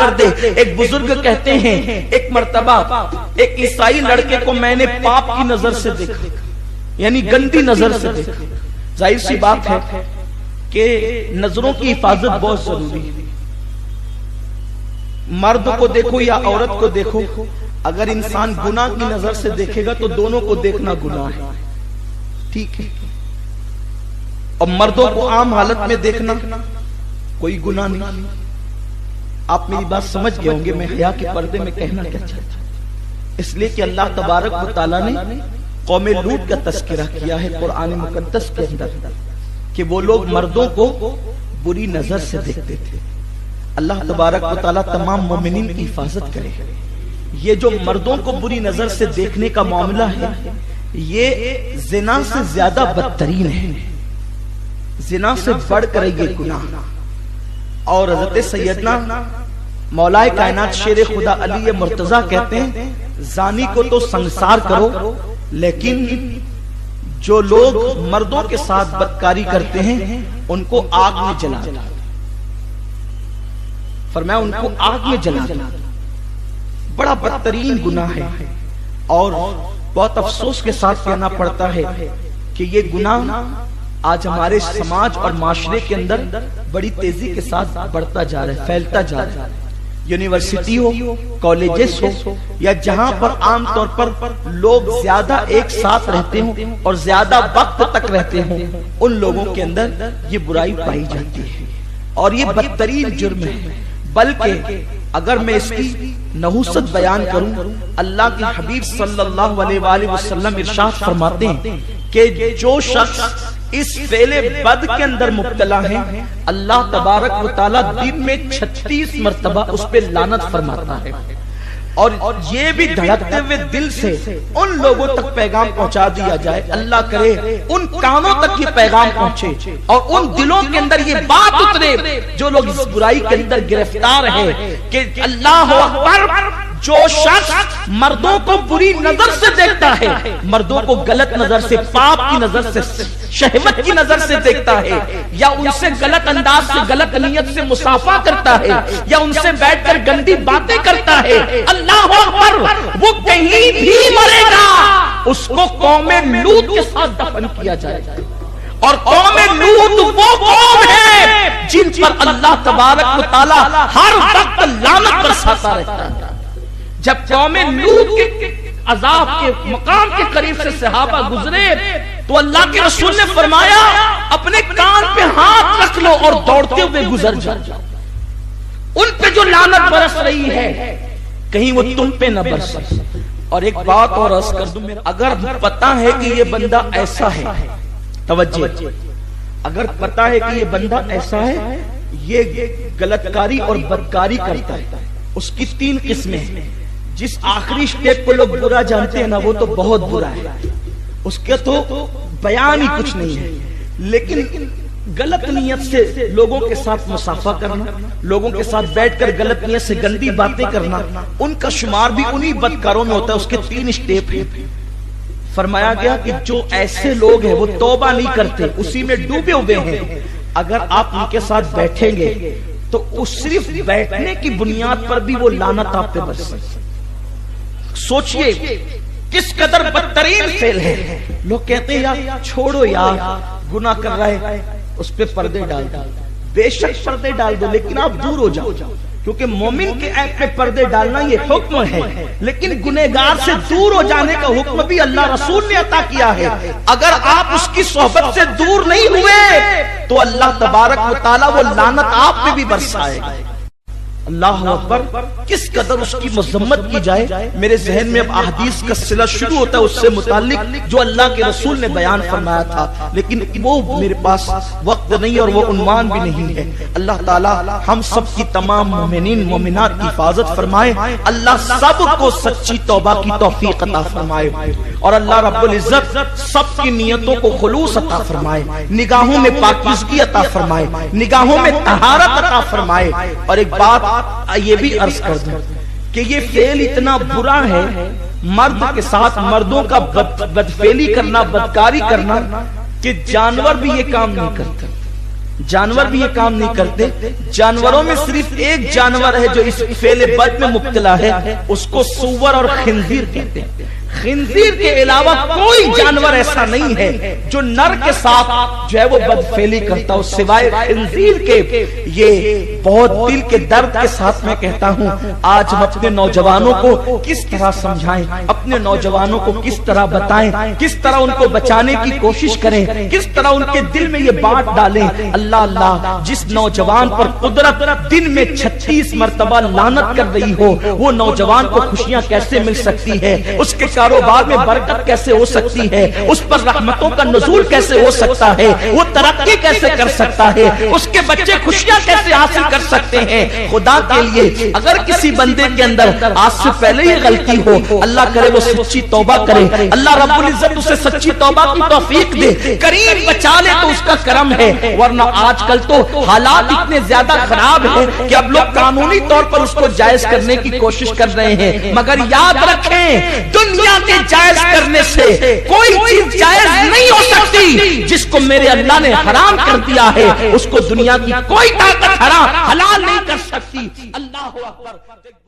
کر دے. ایک بزرگ کہتے ہیں ایک مرتبہ ایک عیسائی لڑکے کو میں نے پاپ کی نظر سے دیکھا, یعنی گندی نظر سے دیکھا. ظاہر سی بات ہے کہ نظروں کی حفاظت بہت ضروری ہے. مرد کو دیکھو یا عورت کو دیکھو, اگر انسان گناہ کی نظر سے دیکھے گا تو دونوں کو دیکھنا گناہ ہے, ٹھیک ہے. اور مردوں کو عام حالت میں دیکھنا کوئی گناہ نہیں. آپ میری بات سمجھ گئے ہوں گے میں حیا کے پردے میں کہنا کیا چاہتا ہوں. اس لیے کہ اللہ تبارک و تعالیٰ نے قوم لوط کا تذکرہ کیا ہے قرآن مقدس کے اندر کہ وہ لوگ مردوں کو بری نظر سے دیکھتے تھے. اللہ تبارک و تعالیٰ تمام مومنین کی حفاظت کرے. یہ جو مردوں کو بری نظر سے دیکھنے کا معاملہ ہے یہ زنا سے زیادہ بدترین ہے, زنا سے بڑھ کر یہ گناہ. اور حضرت سیدنا مولا کائنات شیر خدا علی مرتضی کہتے ہیں زانی کو تو سنسار کرو لیکن جو لوگ مردوں کے ساتھ بدکاری کرتے ہیں ان کو آگ میں جلا دو. فرمایا ان کو آگ میں جلا دو. بڑا بدترین گناہ ہے. اور بہت افسوس کے ساتھ کہنا پڑتا ہے کہ یہ گناہ آج ہمارے سماج اور معاشرے کے اندر بڑی تیزی کے ساتھ بڑھتا جا رہا ہے, پھیلتا جا رہا ہے. یونیورسٹی ہو, کالجز ہو, یا جہاں پر عام طور پر لوگ زیادہ ایک ساتھ رہتے ہوں اور زیادہ وقت تک رہتے ہوں, ان لوگوں کے اندر یہ برائی پائی جاتی ہے. اور یہ بدترین جرم ہے. بلکہ اگر میں اس کی نحوست بیان کروں, اللہ کے حبیب صلی اللہ علیہ وآلہ وسلم ارشاد فرماتے ہیں کہ جو شخص اس فعل بد کے اندر مبتلا ہے اللہ تبارک و تعالیٰ دن میں 36 مرتبہ اس پہ لعنت فرماتا ہے. اور یہ بھی دھڑکتے ہوئے دل سے ان لوگوں تک پیغام پہنچا دیا جائے, اللہ کرے ان کانوں تک یہ پیغام پہنچے اور ان دلوں کے اندر یہ بات اترے جو لوگ اس برائی کے اندر گرفتار ہیں کہ اللہ اکبر, جو شخص مردوں کو بری نظر سے دیکھتا ہے, مردوں کو غلط نظر سے, پاپ کی نظر سے, شہوت کی نظر سے دیکھتا ہے, یا ان سے غلط انداز سے, غلط نیت سے مصافحہ کرتا ہے, یا ان سے بیٹھ کر گندی باتیں کرتا ہے, اللہ اکبر, وہ کہیں بھی مرے گا اس کو قوم لوط کے ساتھ دفن کیا جائے گا. اور قوم لوط وہ قوم ہے جن پر اللہ تبارک و تعالی ہر وقت لعنت برساتا رہتا ہے. جب قوم لوط کے عذاب کے مقام کے قریب سے صحابہ گزرے تو اللہ کے رسول نے فرمایا اپنے کان پہ ہاتھ رکھ لو اور دوڑتے ہوئے گزر جاؤ. ان پہ جو لعنت برس رہی ہے کہیں وہ تم پہ نہ برسے. اور ایک بات اور عرض کر دوں, اگر پتا ہے کہ یہ بندہ ایسا ہے, توجہ, اگر پتا ہے کہ یہ بندہ ایسا ہے, یہ غلط کاری اور بدکاری کرتا ہے, اس کی 3 قسمیں ہیں. جس آخری سٹیپ کو لوگ برا جانتے ہیں نا وہ تو بہت برا ہے, اس کے تو بیان ہی کچھ نہیں ہے. لیکن غلط نیت سے لوگوں کے ساتھ مصافحہ کرنا, لوگوں کے ساتھ بیٹھ کر غلط نیت سے گندی باتیں کرنا, ان کا شمار بھی انہی بدکاروں میں ہوتا ہے. اس کے 3 سٹیپ ہیں. فرمایا گیا کہ جو ایسے لوگ ہیں وہ توبہ نہیں کرتے, اسی میں ڈوبے ہوئے ہیں, اگر آپ ان کے ساتھ بیٹھیں گے تو صرف بیٹھنے کی بنیاد پر بھی وہ لعنت آپ پہ برسے. سوچئے کس قدر بدترین فعل ہے. لوگ کہتے ہیں یار چھوڑو یار گناہ کر رہا ہے, اس پہ پردے ڈال دو. بے شک پردے ڈال دو لیکن آپ دور ہو جاؤ, کیونکہ مومن کے عیب پہ پردے ڈالنا یہ حکم ہے, لیکن گنہگار سے دور ہو جانے کا حکم بھی اللہ رسول نے عطا کیا ہے. اگر آپ اس کی صحبت سے دور نہیں ہوئے تو اللہ تبارک و تعالیٰ وہ لعنت آپ پہ بھی برسائے. اللہ اکبر, کس قدر اس کی مذمت کی جائے. میرے ذہن میں اب احادیث کا سلسلہ شروع ہوتا ہے اس سے متعلق جو اللہ کے رسول نے بیان فرمایا تھا, لیکن وہ میرے پاس وقت نہیں اور وہ عنوان بھی نہیں ہے. اللہ تعالی ہم سب کی تمام مومنین مومنات کی حفاظت فرمائے. اللہ سب کو سچی توبہ کی توفیق عطا فرمائے, اور اللہ رب العزت سب کی نیتوں کو خلوص عطا فرمائے, نگاہوں میں پاکیزگی عطا فرمائے, نگاہوں میں طہارت عطا فرمائے. اور ایک بات یہ بھی عرض کر دوں کہ یہ فعل اتنا برا ہے مرد کے ساتھ, مردوں کا بدفعلی کرنا, بدکاری کرنا, کہ جانور بھی یہ کام نہیں کرتا. جانور بھی یہ کام نہیں کرتے. جانوروں میں صرف ایک جانور ہے جو اس فعل بد میں مبتلا ہے, اس کو سور اور خنزیر کہتے ہیں. خنزیر کے علاوہ کوئی جانور ایسا نہیں ہے جو نر کے ساتھ جو ہے وہ بدفعلی کرتا ہو سوائے خنزیر کے. یہ بہت دل کے درد کے ساتھ میں کہتا ہوں, آج ہم اپنے نوجوانوں کو کس طرح سمجھائیں, اپنے نوجوانوں کو کس طرح بتائیں, کس طرح ان کو بچانے کی کوشش کریں, کس طرح ان کے دل میں یہ بات ڈالیں. اللہ اللہ, جس نوجوان پر قدرت دن میں 36 مرتبہ لعنت کر رہی ہو, وہ نوجوان کو خوشیاں کیسے مل سکتی ہے, اس کے کاروبار میں برکت کیسے ہو سکتی ہے, اس پر رحمتوں کا نزول کیسے ہو سکتا ہے, وہ ترقی کیسے کر سکتا ہے, اس کے بچے خوشیاں کیسے حاصل کر سکتے ہیں. خدا کے لیے اگر کسی بندے کے اندر آج سے پہلے یہ غلطی ہو, اللہ کرے وہ سچی توبہ کرے, اللہ رب العزت اسے سچی توبہ کی توفیق دے, کریم بچا لے تو اس کا کرم ہے. ورنہ آج کل تو حالات اتنے زیادہ خراب ہیں کہ اب لوگ قانونی طور پر اس کو جائز کرنے کی کوشش کر رہے ہیں, مگر یاد رکھیں دنیا کے جائز کرنے سے کوئی چیز جائز نہیں ہو سکتی. جس کو میرے اللہ نے حرام کر دیا ہے اس کو دنیا کی کوئی طاقت حرام حلال نہیں کر سکتی. اللہ اکبر.